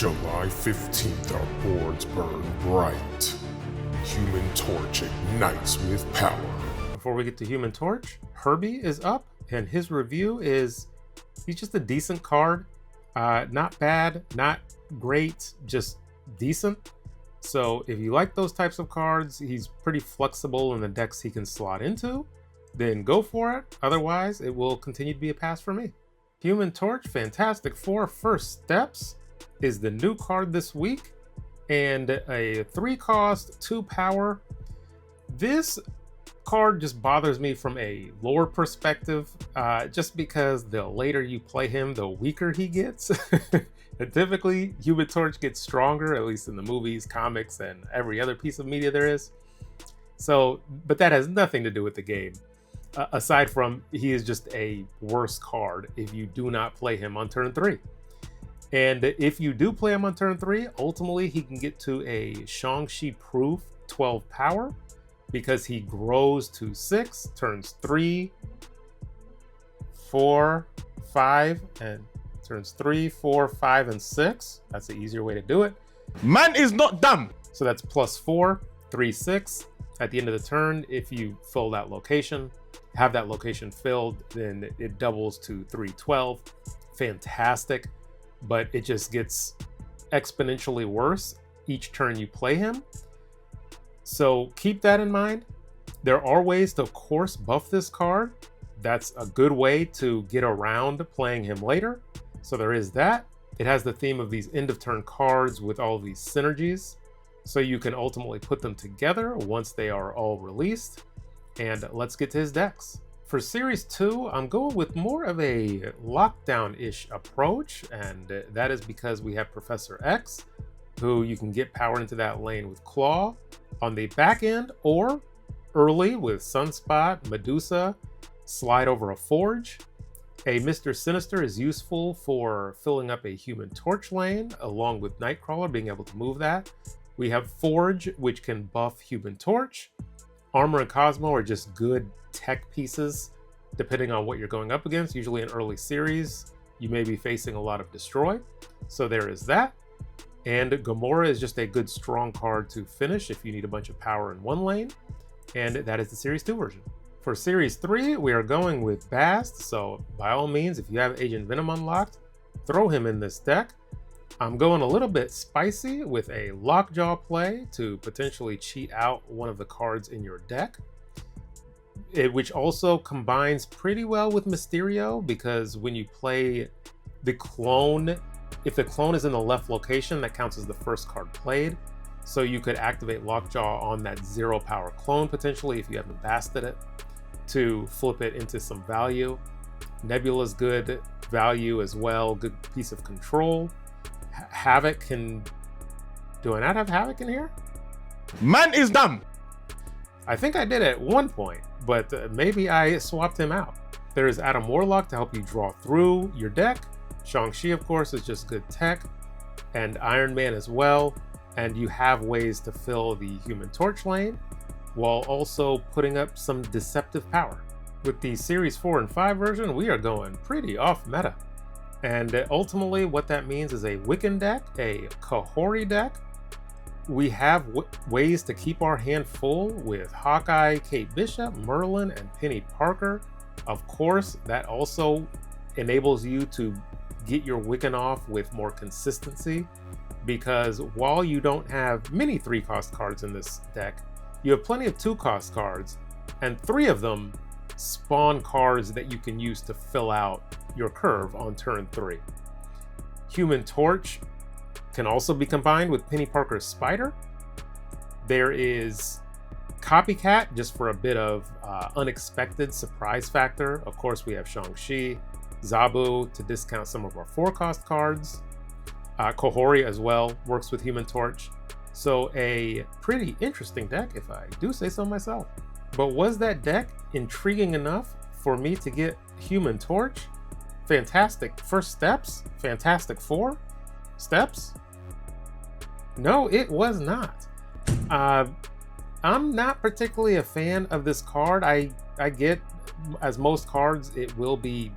July 15th, our boards burn bright. Human Torch ignites with power. Before we get to Human Torch, H.E.R.B.I.E is up, and his review is, he's just a decent card. Not bad, not great, just decent. So if you like those types of cards, he's pretty flexible in the decks he can slot into, then go for it. Otherwise, it will continue to be a pass for me. Human Torch Fantastic Four First Steps is the new card this week, and a 3-cost, 2 power. This card just bothers me from a lore perspective, just because the later you play him, the weaker he gets. And typically, Human Torch gets stronger, at least in the movies, comics, and every other piece of media there is. So, but that has nothing to do with the game. Aside from, he is just a worse card if you do not play him on turn 3. And if you do play him on turn 3, ultimately he can get to a Shang-Chi proof 12 power, because he grows to 6, turns 3, 4, 5, and turns 3, 4, 5, and 6. That's the easier way to do it. Man is not dumb. So that's +4, 3, 6. At the end of the turn, if you fill that location, have that location filled, then it doubles to 312. Fantastic, but it just gets exponentially worse each turn you play him. So keep that in mind. There are ways to, of course, buff this card. That's a good way to get around playing him later. So there is that. It has the theme of these end of turn cards with all these synergies, so you can ultimately put them together once they are all released. And let's get to his decks. For Series 2, I'm going with more of a lockdown-ish approach, and that is because we have Professor X, who you can get power into that lane with Claw on the back end, or early with Sunspot, Medusa, slide over a Forge. A Mr. Sinister is useful for filling up a Human Torch lane, along with Nightcrawler being able to move that. We have Forge, which can buff Human Torch. Armor and Cosmo are just good tech pieces, depending on what you're going up against. Usually in early series, you may be facing a lot of Destroy. So there is that. And Gamora is just a good strong card to finish if you need a bunch of power in one lane. And that is the Series 2 version. For Series 3, we are going with Bast, so by all means, if you have Agent Venom unlocked, throw him in this deck. I'm going a little bit spicy with a Lockjaw play to potentially cheat out one of the cards in your deck, which also combines pretty well with Mysterio, because when you play the clone, if the clone is in the left location, that counts as the first card played. So you could activate Lockjaw on that 0 power clone potentially if you haven't basted it, to flip it into some value. Nebula's good value as well, good piece of control. Havoc can... Do I not have Havoc in here? Man is dumb. I think I did at one point, but maybe I swapped him out. There is Adam Warlock to help you draw through your deck. Shang-Chi, of course, is just good tech. And Iron Man as well. And you have ways to fill the Human Torch lane, while also putting up some deceptive power. With the Series 4 and 5 version, we are going pretty off meta. And ultimately what that means is a Wiccan deck, a Kahori deck. We have ways to keep our hand full with Hawkeye, Kate Bishop, Merlin, and Penny Parker. Of course, that also enables you to get your Wiccan off with more consistency, because while you don't have many 3-cost cards in this deck, you have plenty of 2-cost cards, and 3 of them spawn cards that you can use to fill out your curve on turn 3. Human Torch can also be combined with Penny Parker's Spider. There is Copycat, just for a bit of unexpected surprise factor. Of course, we have Shang-Chi, Zabu to discount some of our 4-cost cards. Kahori as well works with Human Torch. So a pretty interesting deck, if I do say so myself. But was that deck intriguing enough for me to get Human Torch? Fantastic First Steps? Fantastic 4 Steps? No, it was not. I'm not particularly a fan of this card. I get, as most cards, it will be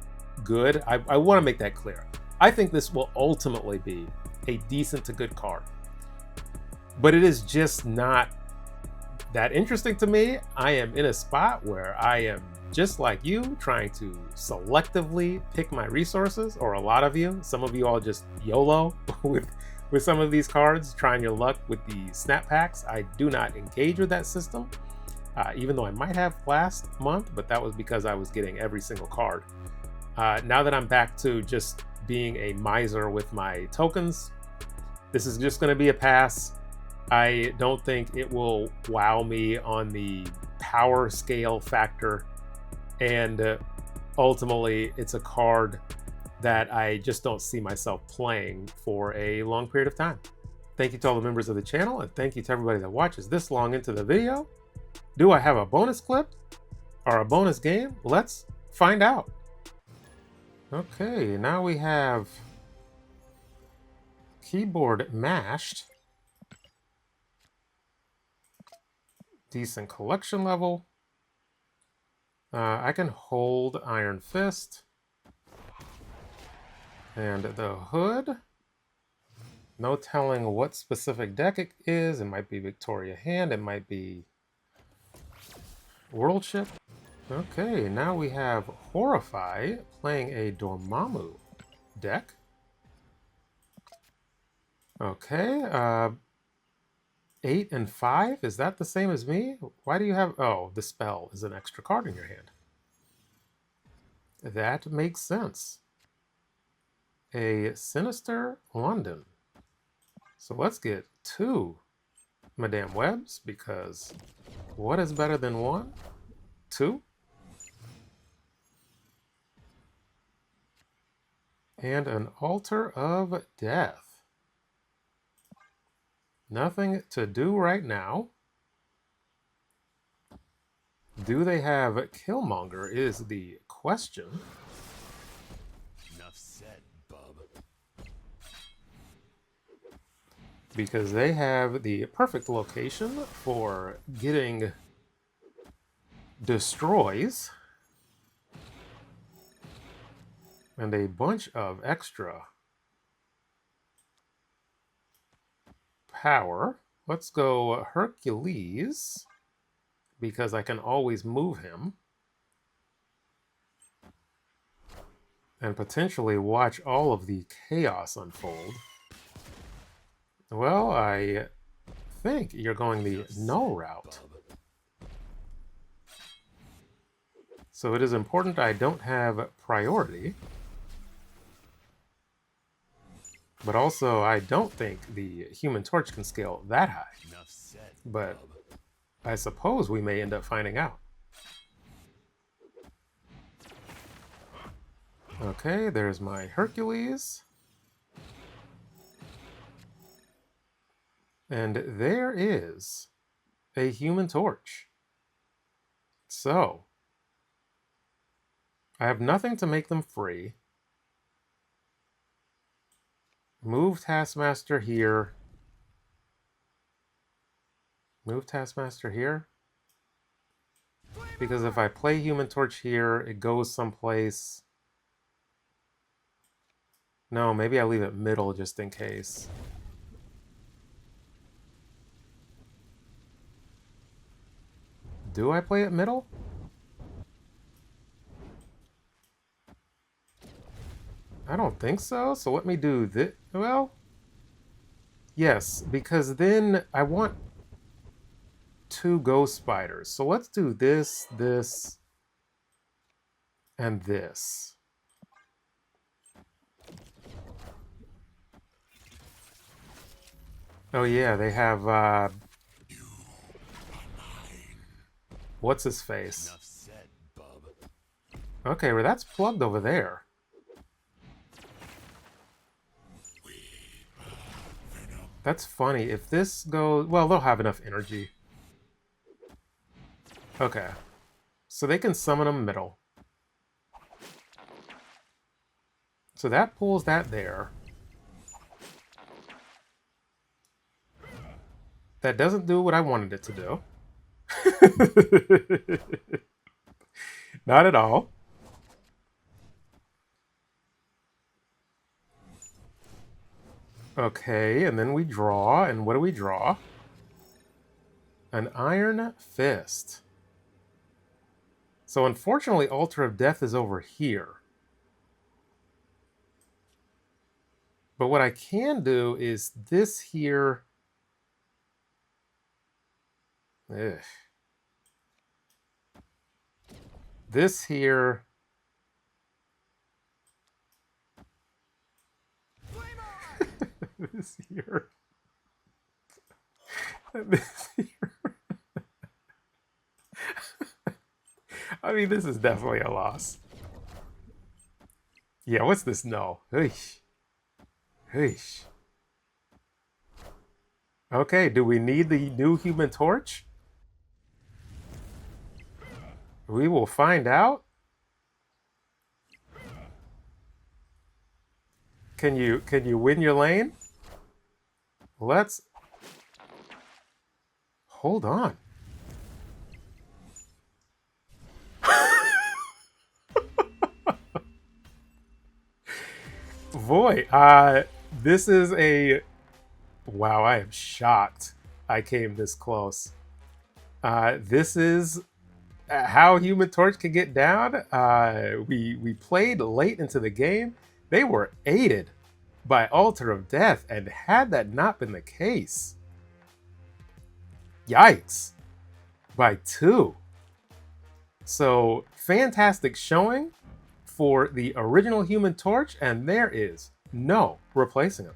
good. I want to make that clear. I think this will ultimately be a decent to good card. But it is just not that interesting to me. I am in a spot where I am just like you, trying to selectively pick my resources, or a lot of you. Some of you all just YOLO with some of these cards, trying your luck with the snap packs. I do not engage with that system, even though I might have last month, but that was because I was getting every single card. Now that I'm back to just being a miser with my tokens, this is just going to be a pass. I don't think it will wow me on the power scale factor, and ultimately it's a card that I just don't see myself playing for a long period of time. Thank you to all the members of the channel, and thank you to everybody that watches this long into the video. Do I have a bonus clip or a bonus game? Let's find out. Okay, now we have keyboard mashed. Decent collection level. I can hold Iron Fist. And the hood. No telling what specific deck it is. It might be Victoria Hand. It might be World Ship. Okay, now we have Horrify playing a Dormammu deck. Okay, 8 and 5, is that the same as me? Why do you have, oh, the spell is an extra card in your hand. That makes sense. A Sinister London. So let's get 2 Madame Webs, because what is better than 1? 2? And an Altar of Death. Nothing to do right now. Do they have Killmonger is the question. Enough said, bub. Because they have the perfect location for getting destroys and a bunch of extra power. Let's go Hercules, because I can always move him and potentially watch all of the chaos unfold. Well, I think you're going the null route. So it is important I don't have priority. But also, I don't think the Human Torch can scale that high. Enough said, But bub. I suppose we may end up finding out. Okay, there's my Hercules. And there is a Human Torch. So, I have nothing to make them free. Move Taskmaster here. Move Taskmaster here. Because if I play Human Torch here, it goes someplace. No, maybe I leave it middle just in case. Do I play it middle? I don't think so. So let me do this. Well, yes, because then I want 2 ghost spiders. So let's do this, this, and this. Oh yeah, they have what's his face? Enough said, bub. Okay, well that's plugged over there. That's funny. If this goes... Well, they'll have enough energy. Okay. So they can summon them middle. So that pulls that there. That doesn't do what I wanted it to do. Not at all. Okay, and then we draw, and what do we draw? An Iron Fist. So unfortunately, Altar of Death is over here. But what I can do is this here. Ugh. This here. This here. This here. I mean, this is definitely a loss. Yeah, what's this? No. Eesh. Eesh. Okay, do we need the new Human Torch? We will find out. Can you win your lane? Let's hold on. Boy, this is a wow, I am shocked I came this close. This is how Human Torch can get down. We played late into the game. They were aided by Altar of Death, and had that not been the case, yikes, by 2. So fantastic showing for the original Human Torch, and there is no replacing him.